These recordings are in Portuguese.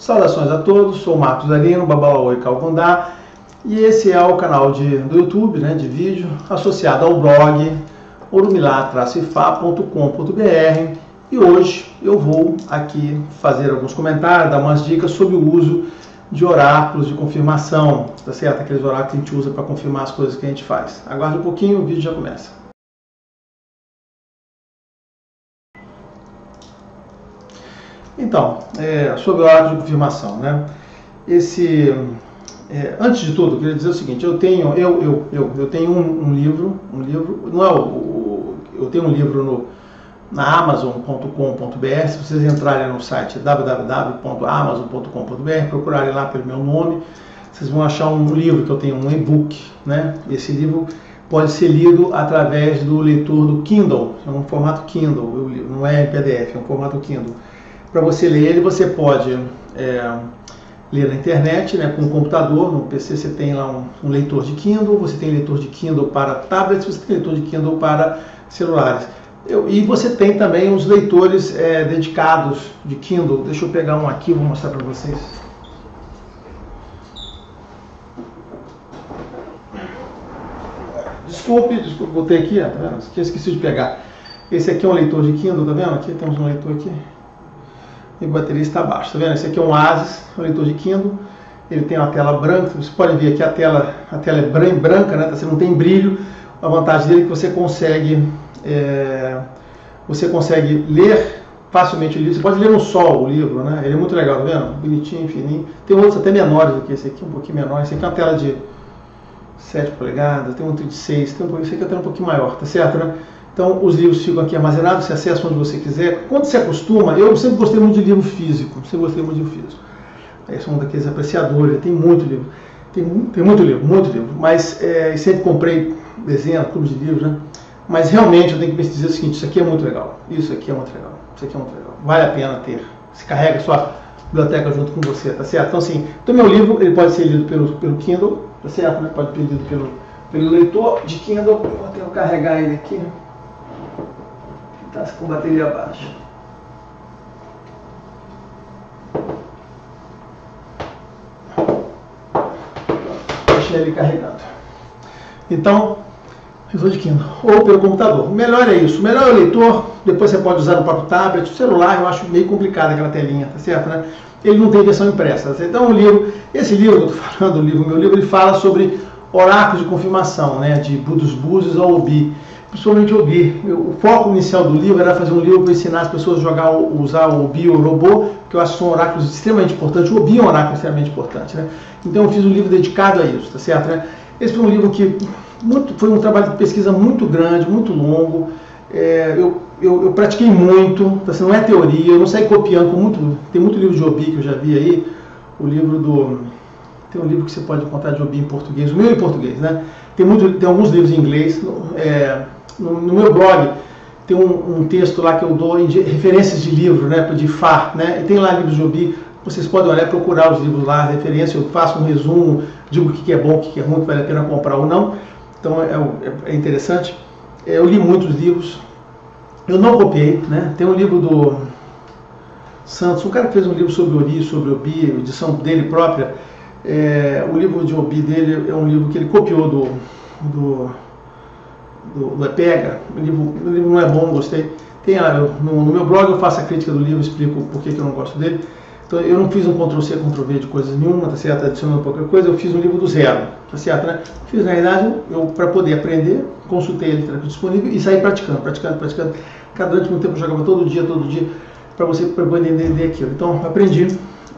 Saudações a todos, sou Marcos Arino, Babalaoi Calcundá, e esse é o canal do YouTube, né, de vídeo, associado ao blog orumilá-ifá.com.br, e hoje eu vou aqui fazer alguns comentários, dar umas dicas sobre o uso de oráculos de confirmação, tá certo? Aqueles oráculos que a gente usa para confirmar as coisas que a gente faz. Aguarde um pouquinho, o vídeo já começa. Então, sobre o oráculo de confirmação, né? Antes de tudo, eu queria dizer o seguinte: eu tenho um livro, eu tenho um livro na Amazon.com.br. Se vocês entrarem no site www.amazon.com.br, procurarem lá pelo meu nome, vocês vão achar um livro que eu tenho, um e-book, né? Esse livro pode ser lido através do leitor do Kindle, é um formato Kindle, não é PDF, é um formato Kindle. Para você ler ele, você pode ler na internet, né, com um computador. No PC você tem lá um leitor de Kindle, você tem leitor de Kindle para tablets, você tem leitor de Kindle para celulares. E você tem também os leitores dedicados de Kindle. Deixa eu pegar um aqui, vou mostrar para vocês. Desculpe, botei aqui, tá vendo? Aqui eu esqueci de pegar. Esse aqui é um leitor de Kindle, tá vendo? Aqui temos um leitor aqui. E a bateria está baixa, tá vendo? Esse aqui é um Asus, um leitor de Kindle. Ele tem uma tela branca, você pode ver aqui a tela é branca, né? Você não tem brilho. A vantagem dele é que você consegue ler facilmente o livro. Você pode ler no sol o livro, né? Ele é muito legal, tá vendo? Bonitinho, fininho. Tem outros até menores do que esse aqui, um pouquinho menor. Esse aqui é uma tela de 7 polegadas, tem outro de 6, esse aqui é até um pouquinho maior, tá certo, né? Então, os livros ficam aqui armazenados, você acessa onde você quiser. Quando você acostuma, eu sempre gostei muito de livro físico. Eu sou um daqueles apreciadores, tem muito livro. Tem muito livro. Mas sempre comprei dezenas, clubes de livros, né? Mas realmente eu tenho que me dizer o seguinte: isso aqui é muito legal. Isso aqui é muito legal. Vale a pena ter. Você carrega a sua biblioteca junto com você, tá certo? Então, assim, meu livro ele pode ser lido pelo Kindle, tá certo? Né? Pode ser lido pelo leitor de Kindle. Eu vou ter que carregar ele aqui. Está com bateria baixa. Deixei ele carregando. Então, leitor de Kindle ou pelo computador. O melhor é isso. O melhor é o leitor. Depois você pode usar no próprio tablet. O celular eu acho meio complicado aquela telinha, tá certo, né? Ele não tem versão impressa. Tá certo? Então, esse livro que eu estou falando, meu livro, ele fala sobre oráculos de confirmação, né? Dos búzios ao Obi. Principalmente o Obi. O foco inicial do livro era fazer um livro para ensinar as pessoas a usar o Obi ou o robô, que eu acho que são oráculos extremamente importantes. O Obi é um oráculo extremamente importante, né? Então eu fiz um livro dedicado a isso, tá certo, né? Esse foi um livro que foi um trabalho de pesquisa muito grande, muito longo. Eu pratiquei muito, tá certo? Não é teoria, eu não saí copiando. Tem muito livro de Obi que eu já vi aí. Tem um livro que você pode encontrar de Obi em português, o meu em português, né? Tem alguns livros em inglês. No meu blog tem um texto lá que eu dou em referências de livro, né, de Ifá, né, e tem lá livros de Obi. Vocês podem olhar e procurar os livros lá, referência, eu faço um resumo, digo o que é bom, o que é ruim, que vale a pena comprar ou não. Então é interessante. Eu li muitos livros, eu não copiei, né? Tem um livro do Santos, um cara que fez um livro sobre Obi, edição dele própria. O livro de Obi dele é um livro que ele copiou do Epega. O livro não é bom, não gostei. No meu blog eu faço a crítica do livro, explico por que eu não gosto dele. Então eu não fiz um Ctrl+C, Ctrl+V de coisas nenhuma, tá certo? Adicionando qualquer coisa, eu fiz um livro do zero, tá certo, né? Fiz, na realidade, para poder aprender, consultei ele, tá disponível e saí praticando. Durante muito tempo eu jogava todo dia, para poder entender aquilo. Então aprendi,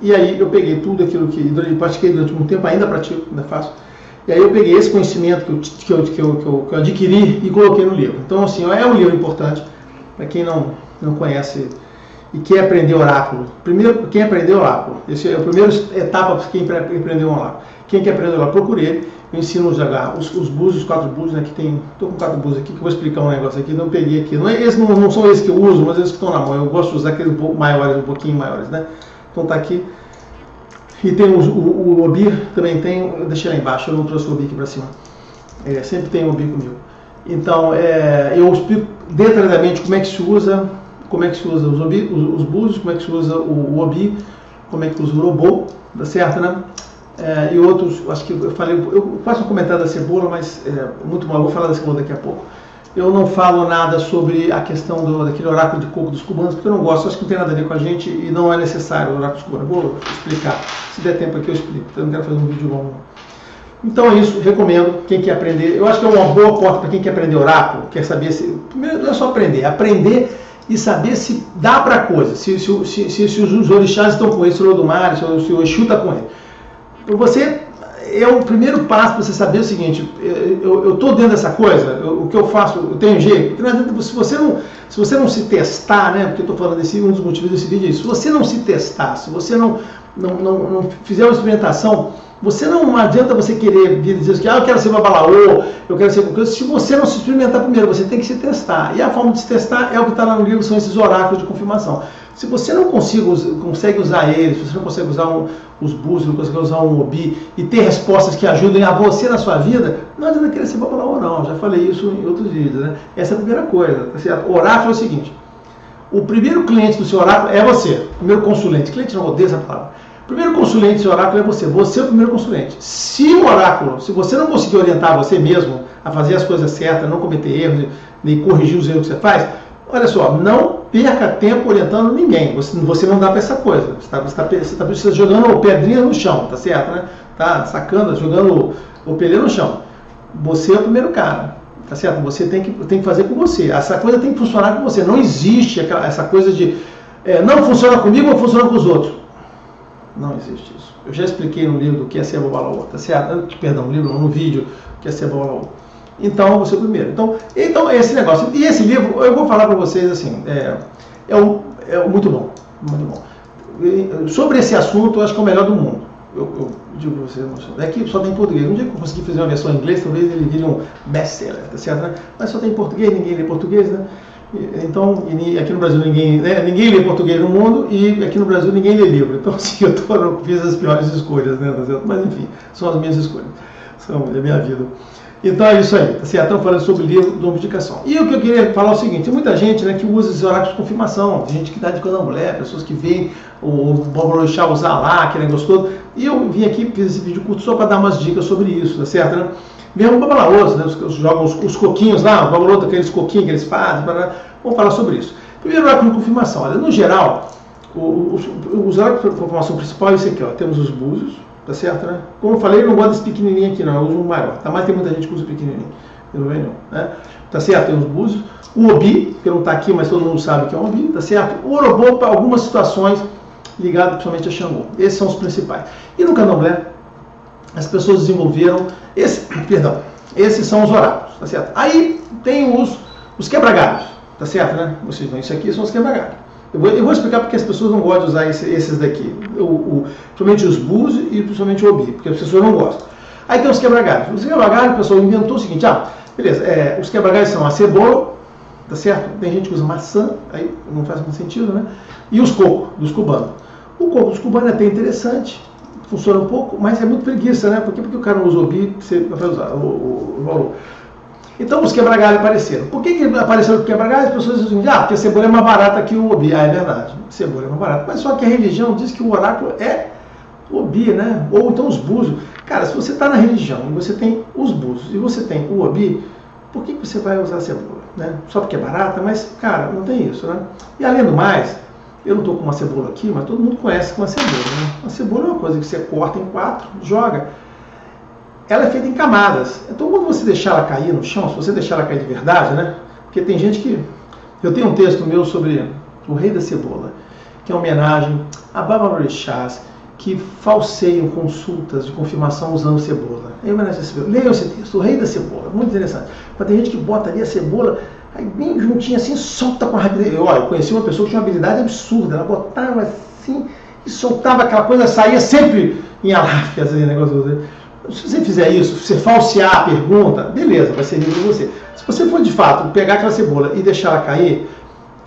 e aí eu peguei tudo aquilo que eu pratiquei durante muito tempo, ainda pratico, ainda faço. E aí eu peguei esse conhecimento que eu adquiri e coloquei no livro. Então, assim, é um livro importante para quem não conhece e quer aprender oráculo. Primeiro, quem aprender oráculo. Essa é a primeira etapa para quem aprender um oráculo. Quem quer aprender oráculo, procure ele. Eu ensino a jogar os búzios, os 4 búzios, né? Estou com 4 búzios aqui, que eu vou explicar um negócio aqui. Não peguei aqui. Não são esses que eu uso, mas esses que estão na mão. Eu gosto de usar aqueles um pouquinho maiores, né? Então tá aqui. E tem o Obi, também tem, eu deixei lá embaixo, eu não trouxe o Obi aqui para cima. Sempre tem o Obi comigo. Então, eu explico detalhadamente como é que se usa os búzios, como é que se usa o Obi, como é que usa o urobô, tá certo, né? E outros, acho que eu falei, eu faço um comentário da cebola, mas muito mal, eu vou falar da cebola daqui a pouco. Eu não falo nada sobre a questão daquele oráculo de coco dos cubanos, porque eu não gosto, acho que não tem nada a ver com a gente e não é necessário o oráculo dos cubanos. Vou explicar, se der tempo aqui eu explico, eu não quero fazer um vídeo longo. Então é isso, recomendo, quem quer aprender, eu acho que é uma boa porta para quem quer aprender oráculo, quer saber se, primeiro não é só aprender e saber se dá para coisa, se os orixás estão com ele, se o Olodumare, se o Exu está com ele. Você, é o primeiro passo para você saber o seguinte, eu estou dentro dessa coisa, o que eu faço, eu tenho jeito, porque se você não se testar, né, porque eu estou falando um dos motivos desse vídeo é isso, se você não se testar, se você não fizer uma experimentação, não adianta você querer vir dizer que eu quero ser babalaô, eu quero ser qualquer coisa, se você não se experimentar primeiro, você tem que se testar. E a forma de se testar é o que está lá no livro, são esses oráculos de confirmação. Se você não consegue usar eles, se você não consegue usar os búzios, não consegue usar um obi e ter respostas que ajudem a você na sua vida, não adianta querer ser babalaô não, já falei isso em outros vídeos, né? Essa é a primeira coisa. O oráculo é o seguinte, o primeiro cliente do seu oráculo é você, o primeiro consulente. Cliente não odeia essa palavra. O primeiro consulente do seu oráculo é você é o primeiro consulente. Se o oráculo, se você não conseguir orientar você mesmo a fazer as coisas certas, não cometer erros, nem corrigir os erros que você faz, olha só, não perca tempo orientando ninguém. Você não dá para essa coisa. Você está jogando pedrinha no chão, tá certo, né? Tá sacando, jogando o peleiro no chão. Você é o primeiro cara, tá certo? Você tem que fazer com você. Essa coisa tem que funcionar com você. Não existe essa coisa de não funciona comigo ou funciona com os outros. Não existe isso. Eu já expliquei no livro do que é ser babalaô, tá certo? Perdão, no livro, no vídeo, o que é ser babalaô. Então, você é o primeiro. Então esse negócio. E esse livro, eu vou falar para vocês assim, muito bom. Muito bom. E, sobre esse assunto, eu acho que é o melhor do mundo. Eu digo para vocês, é que só tem em português. Um dia que eu conseguir fazer uma versão em inglês, talvez ele vire um best-seller, tá certo? Né? Mas só tem em português, ninguém lê português, né? Então, aqui no Brasil ninguém lê português no mundo e aqui no Brasil ninguém lê livro. Então, assim, eu fiz as piores escolhas, né? Mas enfim, são as minhas escolhas, é a minha vida. Então é isso aí, tá certo? Estamos falando sobre o livro do Medicação. E o que eu queria falar é o seguinte: tem muita gente, né, que usa esses oráculos de confirmação, gente que dá de candomblé, pessoas que veem o babalorixá usar lá, que negócio todo. E eu vim aqui, fiz esse vídeo curto só para dar umas dicas sobre isso, tá certo? Né? Mesmo babalaôs, né, jogam os coquinhos lá, o babalô, aqueles coquinhos que eles fazem, vamos falar sobre isso. Primeiro, oráculo de confirmação. Olha, no geral, os oráculos de confirmação principal é esse aqui, ó. Temos os búzios, tá certo, né? Como eu falei, eu não gosto desse pequenininho aqui, não, eu uso um maior, tá? Mas tem muita gente que usa o pequenininho, eu não vejo não, né? Tá certo, tem os búzios, o obi, que não tá aqui, mas todo mundo sabe que é um obi, tá certo? O orobô para algumas situações ligadas principalmente a Xangô, esses são os principais. E no candomblé, as pessoas desenvolveram, esses são os oráculos, tá certo? Aí tem os quebra-galhos, tá certo, né? Vocês vão, isso aqui são os quebra-galhos. Eu vou explicar porque as pessoas não gostam de usar esses daqui, principalmente os búzios e principalmente o obi, porque as pessoas não gostam. Aí tem os quebra-galhos. Os quebra-galhos, o pessoal inventou o seguinte, beleza, os quebra-galhos são a cebola, tá certo? Tem gente que usa maçã, aí não faz muito sentido, né? E os cocos dos cubanos. O coco dos cubanos é até interessante, funciona um pouco, mas é muito preguiça, né? Por que o cara não usa o obi, você vai usar o valor? Então os quebra-galhos apareceram. Por que apareceram os quebra-galhos? As pessoas dizem, porque a cebola é mais barata que o obi. É verdade, a cebola é mais barata. Mas só que a religião diz que o oráculo é o obi, né? Ou então os búzios. Cara, se você está na religião e você tem os búzios e você tem o obi, por que você vai usar a cebola? Né? Só porque é barata? Mas, cara, não tem isso, né? E além do mais, eu não estou com uma cebola aqui, mas todo mundo conhece uma cebola, né? A cebola é uma coisa que você corta em 4, joga. Ela é feita em camadas. Então, quando você deixar ela cair no chão, se você deixar ela cair de verdade, né? Porque tem gente que... Eu tenho um texto meu sobre o rei da cebola, que é uma homenagem a babalorixás que falseiam consultas de confirmação usando cebola. É homenagem a cebola. Leiam esse texto, o rei da cebola. Muito interessante. Mas tem gente que bota ali a cebola, aí bem juntinho assim, solta com a rapidez. Eu conheci uma pessoa que tinha uma habilidade absurda. Ela botava assim e soltava aquela coisa, saía sempre em alarme, assim, negócio. Se você fizer isso, se você falsear a pergunta, beleza, vai servir para você. Se você for de fato pegar aquela cebola e deixar ela cair,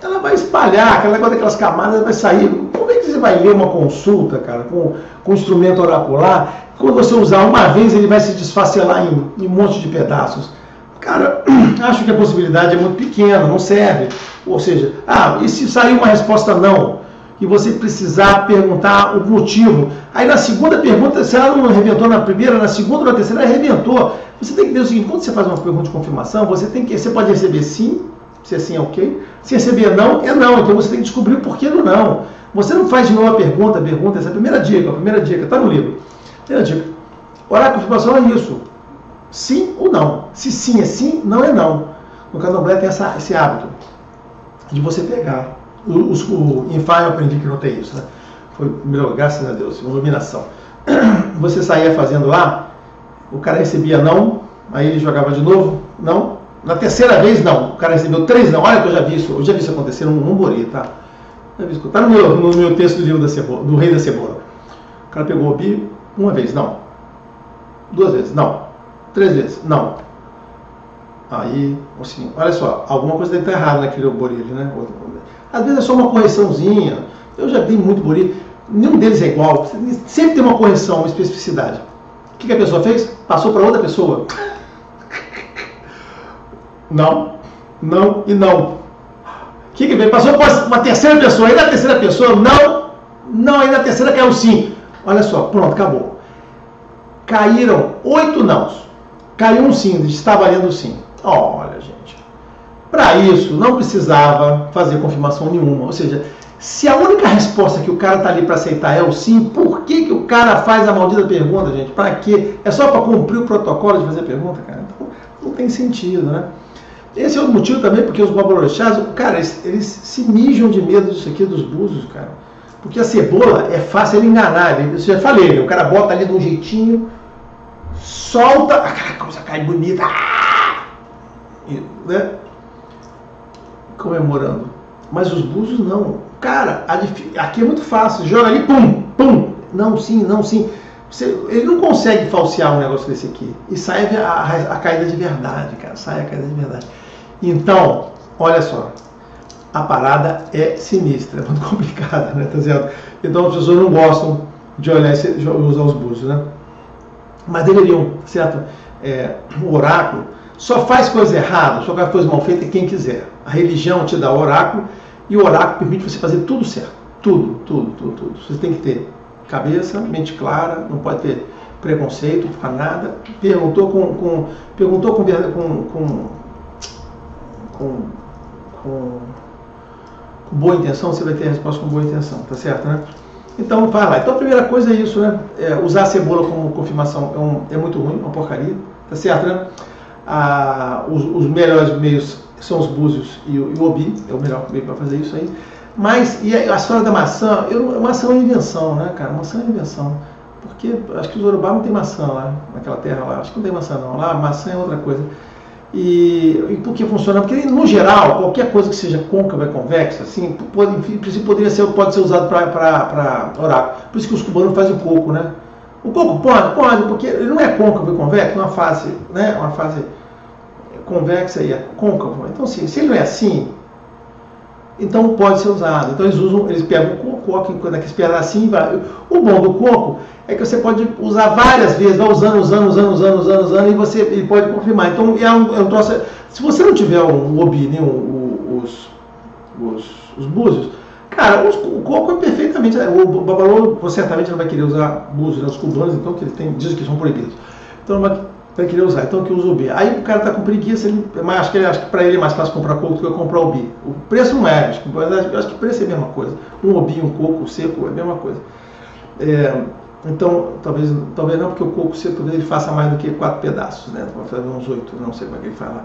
ela vai espalhar, aquela negócio daquelas camadas vai sair. Como é que você vai ler uma consulta, cara, com instrumento oracular? Quando você usar uma vez, ele vai se desfacelar em um monte de pedaços. Cara, acho que a possibilidade é muito pequena, não serve. Ou seja, e se sair uma resposta não? e você precisar perguntar o motivo. Aí na segunda pergunta, se ela não arrebentou na primeira, na segunda ou na terceira, ela arrebentou. Você tem que ver o seguinte, quando você faz uma pergunta de confirmação, você pode receber sim, se é sim é ok, se receber não, é não. Então você tem que descobrir o porquê do não. Você não faz de novo a pergunta, essa é a primeira dica, está no livro. Primeira dica, oráculo de confirmação é isso, sim ou não. Se sim é sim, não é não. No candomblé tem esse hábito de você pegar. Em Fá eu aprendi que não tem isso, né? Foi melhor, graças a Deus, iluminação. Você saía fazendo lá, o cara recebia não, aí ele jogava de novo, não. Na terceira vez, não. O cara recebeu 3 não. Olha que eu já vi isso acontecer num bori, tá? Está no meu texto do livro do Rei da Cebola. O cara pegou o bi, 1 vez, não. 2 vezes, não. 3 vezes, não. Aí, assim, olha só, alguma coisa deve estar errada naquele bori, né? Às vezes é só uma correçãozinha. Eu já vi muito bori, nenhum deles é igual. Sempre tem uma correção, uma especificidade. O que a pessoa fez? Passou para outra pessoa. Não, não e não. O que veio? Passou para uma terceira pessoa. Aí na terceira pessoa, não, não. Aí na terceira caiu sim. Olha só, pronto, acabou. Caíram 8 nãos. Caiu um sim, está valendo sim. Olha, gente. Para isso, não precisava fazer confirmação nenhuma. Ou seja, se a única resposta que o cara está ali para aceitar é o sim, por que o cara faz a maldita pergunta, gente? Para quê? É só para cumprir o protocolo de fazer pergunta, cara? Então, não tem sentido, né? Esse é outro motivo também, porque os babalorixás, cara, eles se mijam de medo disso aqui, dos búzios, cara. Porque a cebola é fácil ele enganar. Eu já falei, o cara bota ali de um jeitinho, solta, aquela coisa cai bonita, né? Comemorando. Mas os búzios não. Cara, aqui é muito fácil. Joga ali, pum, pum. Não, sim, não, sim. Ele não consegue falsear um negócio desse aqui. E sai a caída de verdade, cara. Sai a caída de verdade. Então, olha só. A parada é sinistra, é muito complicada, né? Tá certo? Então as pessoas não gostam de olhar usar os búzios, né? Mas deveriam, certo? O oráculo só faz coisa errada, só faz coisa mal feita quem quiser. A religião te dá o oráculo e o oráculo permite você fazer tudo certo. Tudo. Você tem que ter cabeça, mente clara, não pode ter preconceito para nada. Perguntou com boa intenção, você vai ter a resposta com boa intenção, tá certo, né? Então, vai lá. Então, a primeira coisa é isso, né? Usar a cebola como confirmação é muito ruim, uma porcaria, tá certo, né? Os melhores meios são os búzios e o obi, é o melhor meio para fazer isso aí. Mas, e a história da maçã, maçã é uma invenção, né, cara? Maçã é uma invenção. Porque acho que os Yorubá não tem maçã lá, naquela terra lá. Acho que não tem maçã não. Lá, maçã é outra coisa. E por que funciona? Porque, no geral, qualquer coisa que seja côncava e convexa, assim, pode ser usado para oráculo. Por isso que os cubanos fazem o coco, né? O coco pode, porque ele não é côncavo e convexo, é uma face, né? Uma face convexa e é côncavo. Então, assim, se ele não é assim, então pode ser usado. Então eles pegam o coco, quando é que espera assim, vai. O bom do coco é que você pode usar várias vezes, vai usando, e ele pode confirmar. Então é um troço. Se você não tiver um obi, nem os búzios, cara, o coco é perfeitamente. O babalô certamente não vai querer usar búzios, né, os cubanos, então, que eles dizem que são proibidos. Então não vai querer usar, então que usa o bi. Aí o cara está com preguiça, acho que para ele é mais fácil comprar coco do que comprar o bi. O preço não é, acho que o preço é a mesma coisa. Um obi, um coco seco é a mesma coisa. Então, talvez não, porque o coco seco talvez ele faça mais do que 4 pedaços, né? Vai fazer uns 8, não sei como é que ele fala.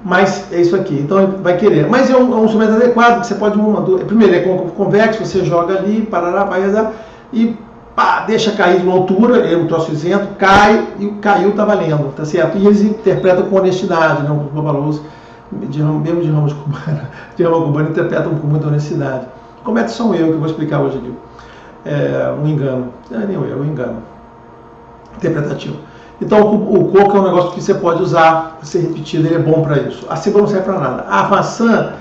Mas é isso aqui, então ele vai querer. Mas é um instrumento adequado, que você pode primeiro, ele é convexo, você joga ali, parará, vai rezar, e pá, deixa cair de uma altura, ele é um troço isento, cai, e caiu, tá valendo, tá certo? E eles interpretam com honestidade, né? Os babalôs, mesmo de rama cubana, interpretam com muita honestidade. Como é que são eu, que eu vou explicar hoje aqui? Um engano, um engano interpretativo. Então o coco é um negócio que você pode usar, ser repetido, ele é bom para isso. A cebola não serve para nada. A maçã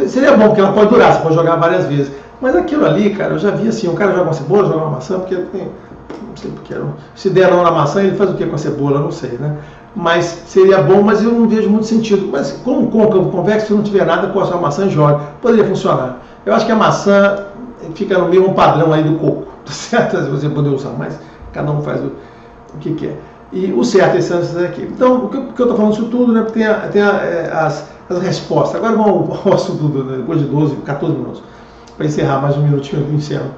seria bom, porque ela pode durar, você pode jogar várias vezes. Mas aquilo ali, cara, eu já vi assim, um cara joga uma cebola, joga uma maçã, porque não sei porque. Se der não na maçã, ele faz o que com a cebola? Eu não sei, né? Mas seria bom, mas eu não vejo muito sentido. Mas como côncavo convexo, se não tiver nada, coça uma maçã e joga. Poderia funcionar. Eu acho que a maçã fica no mesmo padrão aí do coco, tá certo? Se você poder usar, mas cada um faz o que quer. E o certo é esse aqui. Então, o que eu estou falando isso tudo, né? Tem as respostas. Agora vamos ao assunto, depois de 12, 14 minutos, para encerrar mais um minutinho, eu encerro.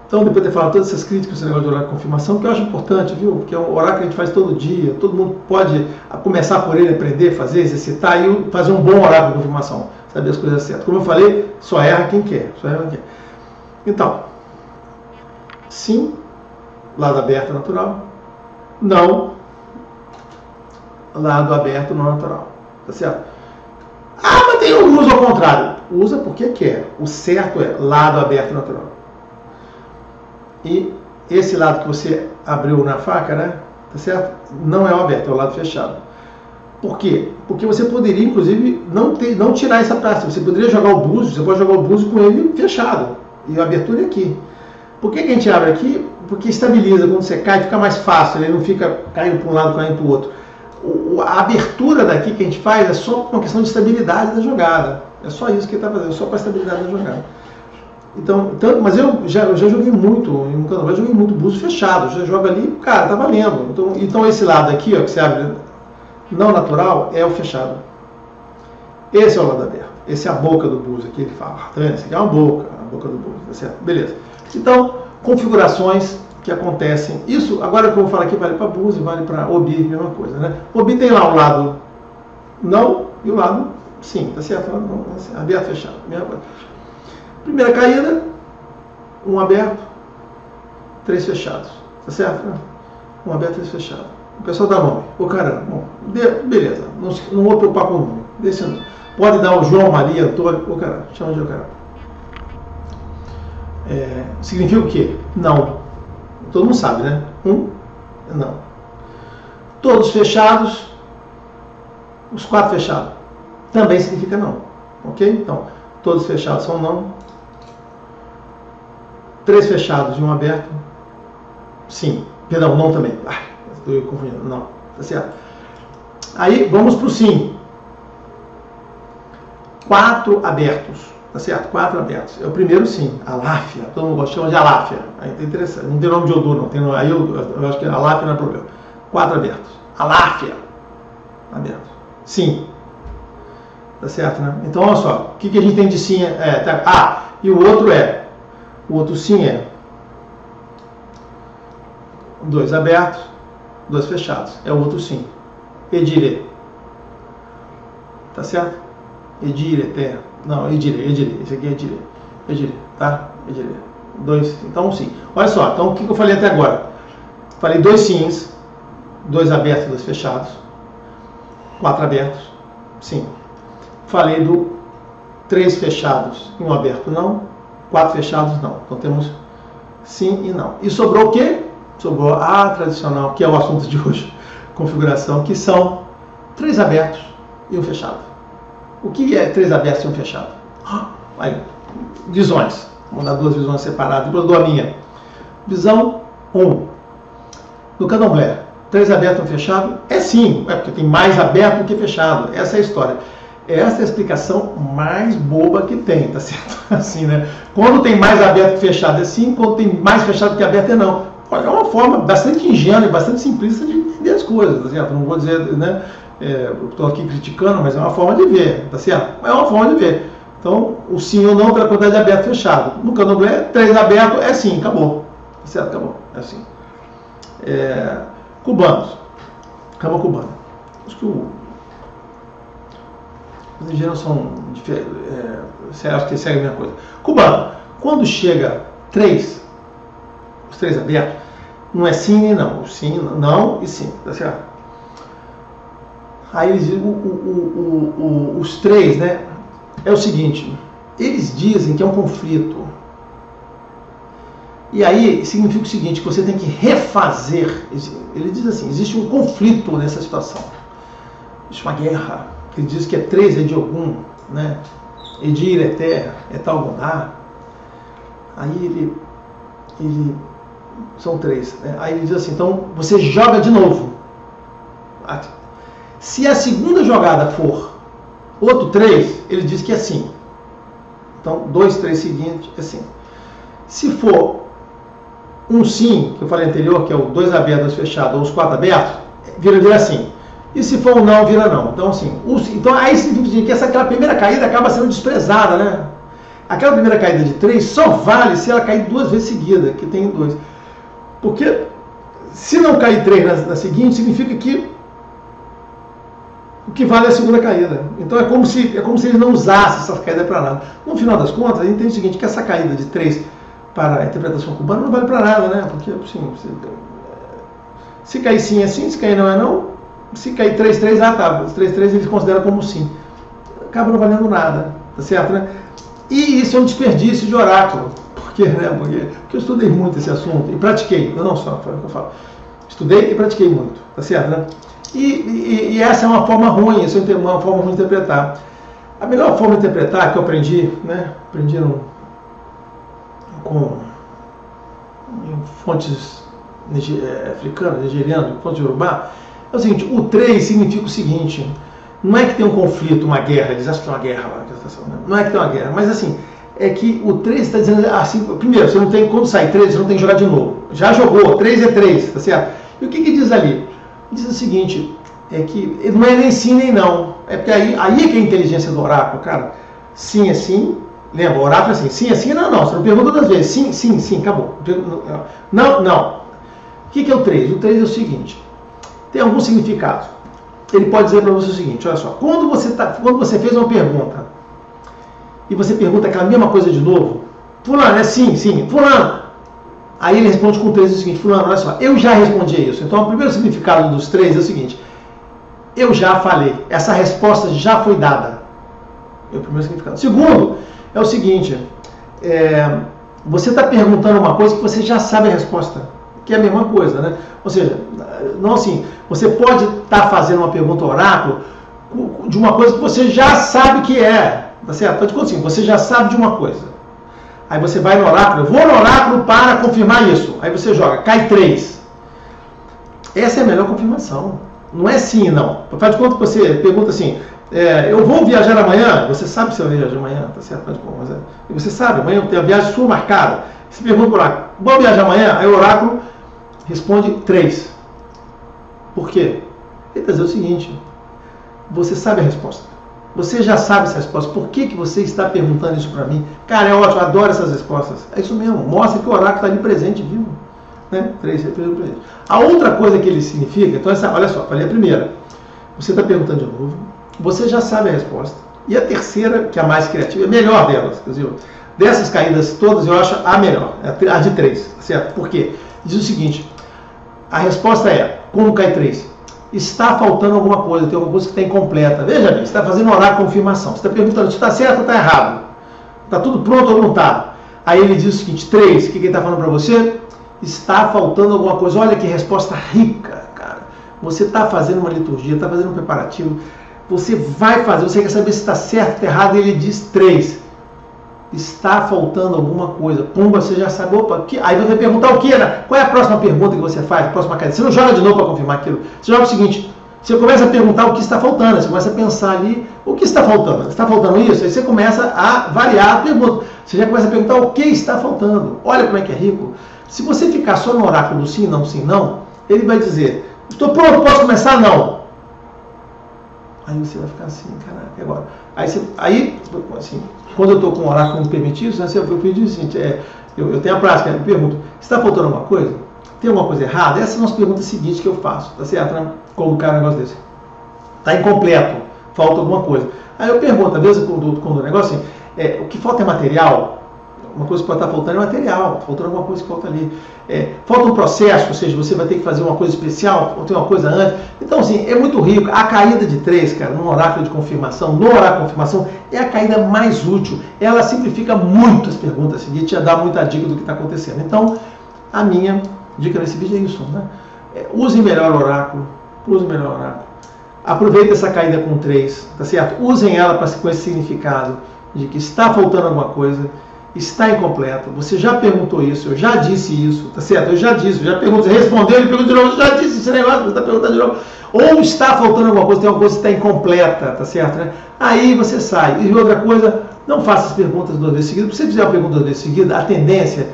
Então, depois de ter falado todas essas críticas, esse negócio de oráculo de confirmação, que eu acho importante, viu? Porque é um oráculo que a gente faz todo dia, todo mundo pode começar por ele, aprender, fazer, exercitar e fazer um bom oráculo de confirmação, saber as coisas certas. Como eu falei, só erra quem quer, só erra quem quer. Então, sim, lado aberto natural, não, lado aberto não natural, tá certo? Ah, mas tem um uso ao contrário. Usa porque quer. O certo é lado aberto natural. E esse lado que você abriu na faca, né? Tá certo? Não é o aberto, é o lado fechado. Por quê? Porque você poderia, inclusive, não tirar essa parte. Você poderia jogar o búzio, você pode jogar o búzio com ele fechado. E a abertura é aqui. Por que a gente abre aqui? Porque estabiliza. Quando você cai, fica mais fácil. Ele não fica caindo para um lado, caindo para o outro. A abertura daqui que a gente faz é só uma questão de estabilidade da jogada. É só isso que ele está fazendo, só para a estabilidade da jogada. Então, mas eu já joguei muito, no canal, joguei muito búzio fechado, já joga ali, cara, tá valendo. Então esse lado aqui, ó, que você abre não natural, é o fechado. Esse é o lado aberto. Esse é a boca do búzio, aqui ele fala. Tá vendo? Esse aqui é a boca do búzio, tá certo? Beleza. Então, configurações que acontecem. Isso, agora que eu vou falar aqui, vale para búzio, vale para obi, mesma coisa, né? Obi tem lá o lado não e o lado sim, tá certo? Aberto, fechado, mesma coisa. Primeira caída, um aberto, 3 fechados, tá certo? Um aberto, 3 fechados. O pessoal dá nome. Ô caramba, bom, beleza, não vou preocupar com o nome. Pode dar o João, Maria, Antônio, ô caramba, chama de ô caramba. Significa o quê? Não. Todo mundo sabe, né? Não. Todos fechados, os 4 fechados, também significa não. Ok? Então, todos fechados são não. 3 fechados e um aberto, sim. Perdão, não também. Estou confundindo. Não. Tá certo? Aí, vamos para o sim. 4 abertos. Tá certo? 4 abertos. É o primeiro sim. Aláfia. Todo mundo chama de aláfia. Aí é interessante. Não tem nome de Odô, não. Aí eu acho que aláfia não é problema. 4 abertos. Aláfia. Aberto. Sim. Tá certo, né? Então, olha só. O que a gente tem de sim? E o outro é. O outro sim é 2 abertos, 2 fechados. É o outro sim. Edire. Tá certo? Edire, terra. Não, edire. Esse aqui é edire. Edire, tá? Edire. 2. Então, sim. Olha só. Então, o que eu falei até agora? Falei 2 sims, 2 abertos, 2 fechados. 4 abertos. Sim. Falei do 3 fechados e um aberto não. 4 fechados não. Então temos sim e não. E sobrou o quê? Sobrou a tradicional, que é o assunto de hoje, configuração, que são 3 abertos e um fechado. O que é 3 abertos e um fechado? Aí, visões. Vamos dar 2 visões separadas. Depois eu dou a minha. Visão 1. No candomblé, 3 abertos e um fechado é sim. É porque tem mais aberto do que fechado. Essa é a história. Essa é a explicação mais boba que tem, tá certo? Assim, né? Quando tem mais aberto que fechado é sim, quando tem mais fechado que aberto é não. É uma forma bastante ingênua e bastante simplista de entender as coisas, tá certo? Não vou dizer, né? Estou aqui criticando, mas é uma forma de ver, tá certo? É uma forma de ver. Então, o sim ou não pela quantidade de aberto e fechado. No candomblé, 3 abertos é sim, acabou. Tá certo? Acabou. É assim. Cubanos. Cama cubana. Acho que os indígenas são diferentes, acho que segue a mesma coisa. Cubano, quando chega 3, os 3 abertos, não é sim nem não. Sim, não e sim, tá certo? Aí eles dizem, os 3, né? É o seguinte, eles dizem que é um conflito. E aí significa o seguinte, que você tem que refazer. Ele diz assim, existe um conflito nessa situação. Existe uma guerra. Ele diz que é 3 é de Ogum, né? Edir é terra, é Talgoná. Aí ele são 3. Né? Aí ele diz assim, então você joga de novo. Se a segunda jogada for outro 3, ele diz que é sim. Então 2, 3 seguintes é sim. Se for um sim, que eu falei anterior, que é o 2 aberto, 2 fechado, ou os 4 abertos, vira sim. E se for um não, vira não. Então, assim, então aí significa que aquela primeira caída acaba sendo desprezada, né? Aquela primeira caída de 3 só vale se ela cair 2 vezes seguida, que tem 2. Porque se não cair 3 na seguinte, significa que o que vale é a segunda caída. Então é como se eles não usassem essa caída para nada. No final das contas, a gente entende o seguinte, que essa caída de 3 para a interpretação cubana não vale para nada, né? Porque, assim, se cair sim é sim, se cair não é não. Se cair 3-3, tá. Os 3-3 eles consideram como sim. Acaba não valendo nada, tá certo, né? E isso é um desperdício de oráculo. Por quê, né? Porque eu estudei muito esse assunto e pratiquei. Eu não só, foi o que eu falo. Estudei e pratiquei muito, tá certo, né? E essa é uma forma ruim, essa é uma forma ruim de interpretar. A melhor forma de interpretar que eu aprendi, né? Aprendi em fontes africanas, nigerianas, fontes de Urubá, é o seguinte, o 3 significa o seguinte, não é que tem um conflito, uma guerra, eles acham que tem uma guerra lá, não é que tem uma guerra, mas assim, é que o 3 está dizendo assim, primeiro, você não tem, quando sai 3, você não tem que jogar de novo. Já jogou, 3 é 3, tá certo? E o que diz ali? Diz o seguinte, é que não é nem sim nem não, é porque aí é que é a inteligência do oráculo, cara. Sim é sim, lembra, o oráculo é assim, sim é sim, não, você não pergunta duas vezes, sim, sim, sim, acabou. Não, não. O que é o 3? O 3 é o seguinte, tem algum significado. Ele pode dizer para você o seguinte, olha só, quando você fez uma pergunta, e você pergunta aquela mesma coisa de novo, fulano, é sim, fulano. Aí ele responde com 3 o seguinte, fulano, olha só, eu já respondi isso. Então o primeiro significado dos 3 é o seguinte, eu já falei, essa resposta já foi dada. É o primeiro significado. O segundo é o seguinte, você está perguntando uma coisa que você já sabe a resposta, que é a mesma coisa, né? Ou seja, não assim, você pode estar fazendo uma pergunta ao oráculo de uma coisa que você já sabe que é, tá certo? Então, assim, você já sabe de uma coisa. Aí você vai no oráculo, eu vou no oráculo para confirmar isso. Aí você joga, cai 3. Essa é a melhor confirmação. Não é sim e não. Faz de conta que você pergunta assim, eu vou viajar amanhã, você sabe se eu viajar amanhã, tá certo? E você sabe, amanhã tem a viagem sua marcada. Você pergunta para o oráculo, vou viajar amanhã? Aí o oráculo responde 3. Por quê? Ele está dizendo o seguinte, você sabe a resposta. Você já sabe essa resposta. Por que você está perguntando isso para mim? Cara, é ótimo, eu adoro essas respostas. É isso mesmo, mostra que o oráculo está ali presente, viu? Né? 3 presente. A outra coisa que ele significa, então olha só, falei a primeira. Você está perguntando de novo, você já sabe a resposta. E a terceira, que é a mais criativa, é a melhor delas. Quer dizer, dessas caídas todas, eu acho a melhor, a de 3, certo? Por quê? Diz o seguinte, a resposta é, como cai 3? Está faltando alguma coisa, tem alguma coisa que está incompleta. Veja bem, você está fazendo orar confirmação. Você está perguntando se está certo ou está errado. Está tudo pronto ou não está? Aí ele diz o seguinte, 3, o que ele está falando para você? Está faltando alguma coisa. Olha que resposta rica, cara. Você está fazendo uma liturgia, está fazendo um preparativo. Você vai fazer, você quer saber se está certo ou está errado, e ele diz 3. Está faltando alguma coisa. Pumba, você já sabe. Opa, aí você vai perguntar o que, né? Qual é a próxima pergunta que você faz? A próxima caída. Você não joga de novo para confirmar aquilo. Você joga o seguinte, você começa a perguntar o que está faltando. Você começa a pensar ali, o que está faltando? Está faltando isso? Aí você começa a variar a pergunta. Você já começa a perguntar o que está faltando. Olha como é que é rico. Se você ficar só no oráculo do sim, não, ele vai dizer, estou pronto, posso começar? Não. Aí você vai ficar assim, caraca, e agora? Aí assim, quando eu estou com o oráculo me permite isso, né, eu pedi o seguinte, eu tenho a prática, eu pergunto, está faltando alguma coisa? Tem alguma coisa errada? Essa é uma pergunta seguinte que eu faço, tá certo? Né? Colocar um negócio desse. Está incompleto, falta alguma coisa. Aí eu pergunto, às vezes quando o negócio assim, o que falta é material? Uma coisa que pode estar faltando é material, faltando alguma coisa que falta ali. Falta um processo, ou seja, você vai ter que fazer uma coisa especial, ou ter uma coisa antes. Então, assim, é muito rico. A caída de 3, cara, no oráculo de confirmação, é a caída mais útil. Ela simplifica muito as perguntas seguintes, já dá muita dica do que está acontecendo. Então, a minha dica nesse vídeo é isso, né? Use melhor o oráculo, Aproveite essa caída com 3, tá certo? Usem ela com esse significado de que está faltando alguma coisa, está incompleto, você já perguntou isso, eu já disse isso, tá certo? Eu já disse, já pergunto, você respondeu, ele perguntou de novo, já disse esse negócio, você está perguntando de novo. Ou está faltando alguma coisa, tem alguma coisa que está incompleta, tá certo? Né? Aí você sai. E outra coisa, Não faça as perguntas 2 vezes seguidas. Se você fizer uma pergunta 2 vezes seguidas, a tendência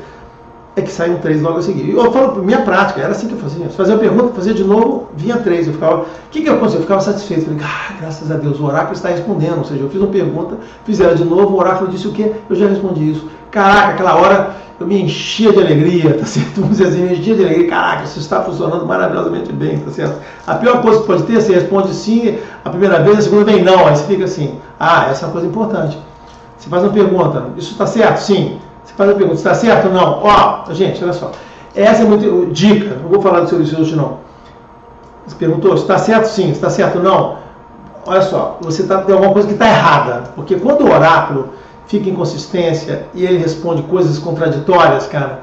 é que saiam 3 logo a seguir. Eu falo, minha prática, era assim que eu fazia. Se fazia uma pergunta, fazia de novo, vinha 3. Eu ficava, o que aconteceu? Eu ficava satisfeito. Eu falei, graças a Deus, o oráculo está respondendo. Ou seja, eu fiz uma pergunta, fiz ela de novo, o oráculo disse o quê? Eu já respondi isso. Caraca, aquela hora eu me enchia de alegria, tá certo? Vamos dizer assim, me enchia de alegria. Caraca, isso está funcionando maravilhosamente bem, tá certo? A pior coisa que pode ter, você responde sim a primeira vez, a segunda vem não. Aí você fica assim, essa é uma coisa importante. Você faz uma pergunta, isso está certo? Sim. Você faz uma pergunta, está certo ou não? Gente, olha só. Essa é muito dica, não vou falar do serviço hoje não. Você perguntou, está certo? Sim. Está certo ou não? Olha só, você tem alguma coisa que está errada. Porque quando o oráculo fica em inconsistência e ele responde coisas contraditórias, cara,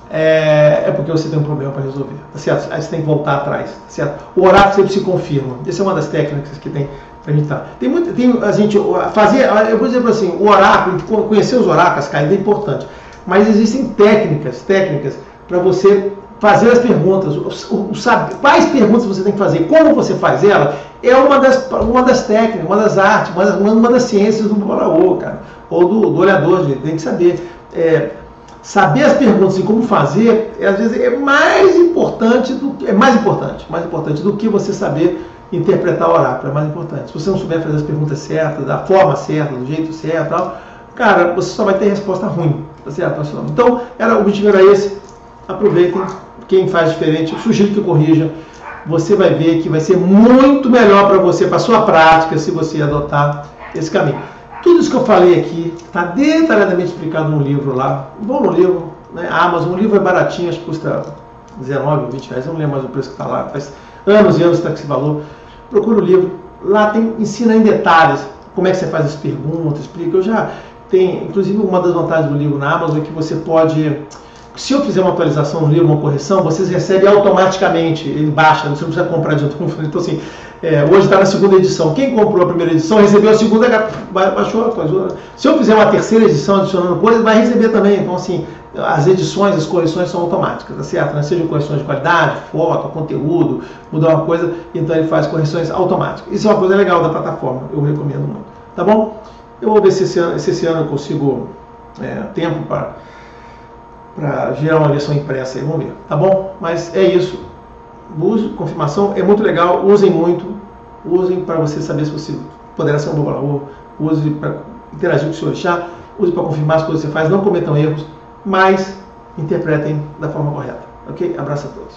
é porque você tem um problema para resolver, tá certo? Aí você tem que voltar atrás, tá certo? O oráculo sempre se confirma. Essa é uma das técnicas que tem pra gente estar. Eu vou dizer assim, o oráculo, conhecer os oráculos, cara, é importante. Mas existem técnicas para você fazer as perguntas, quais perguntas você tem que fazer, como você faz ela, é uma das técnicas, uma das artes, uma das ciências do Balaô, cara, ou do olhador, gente, tem que saber. Saber as perguntas e como fazer, às vezes é mais importante do que você saber interpretar o oráculo, é mais importante. Se você não souber fazer as perguntas certas, da forma certa, do jeito certo, tal, cara, você só vai ter resposta ruim, tá certo? Então, o objetivo era esse. Aproveitem, quem faz diferente, eu sugiro que corrija. Você vai ver que vai ser muito melhor para você, para a sua prática, se você adotar esse caminho. Tudo isso que eu falei aqui está detalhadamente explicado no livro lá. Vão no livro, né? A Amazon, o livro é baratinho, acho que custa 19 ou 20 reais, eu não lembro mais o preço que está lá, faz anos e anos que está com esse valor. Procura o livro, lá ensina em detalhes como é que você faz as perguntas, explica. Inclusive uma das vantagens do livro na Amazon é que você pode, se eu fizer uma atualização no livro, uma correção, vocês recebem automaticamente, ele baixa, você não precisa comprar de novo. Então assim, hoje está na segunda edição. Quem comprou a primeira edição recebeu a segunda, baixou a coisa. Se eu fizer uma terceira edição adicionando coisas, vai receber também. Então assim, as correções são automáticas, tá certo? Né? Sejam correções de qualidade, foto, conteúdo, mudar uma coisa, então ele faz correções automáticas. Isso é uma coisa legal da plataforma, eu recomendo muito. Tá bom? Eu vou ver se esse ano eu consigo tempo para gerar uma versão impressa aí, vamos ver, tá bom? Mas é isso. Uso, confirmação, é muito legal, usem muito, usem para você saber se você poderá ser um bom valor, use para interagir com o seu orixá, use para confirmar as coisas que você faz, não cometam erros, mas interpretem da forma correta, ok? Abraço a todos.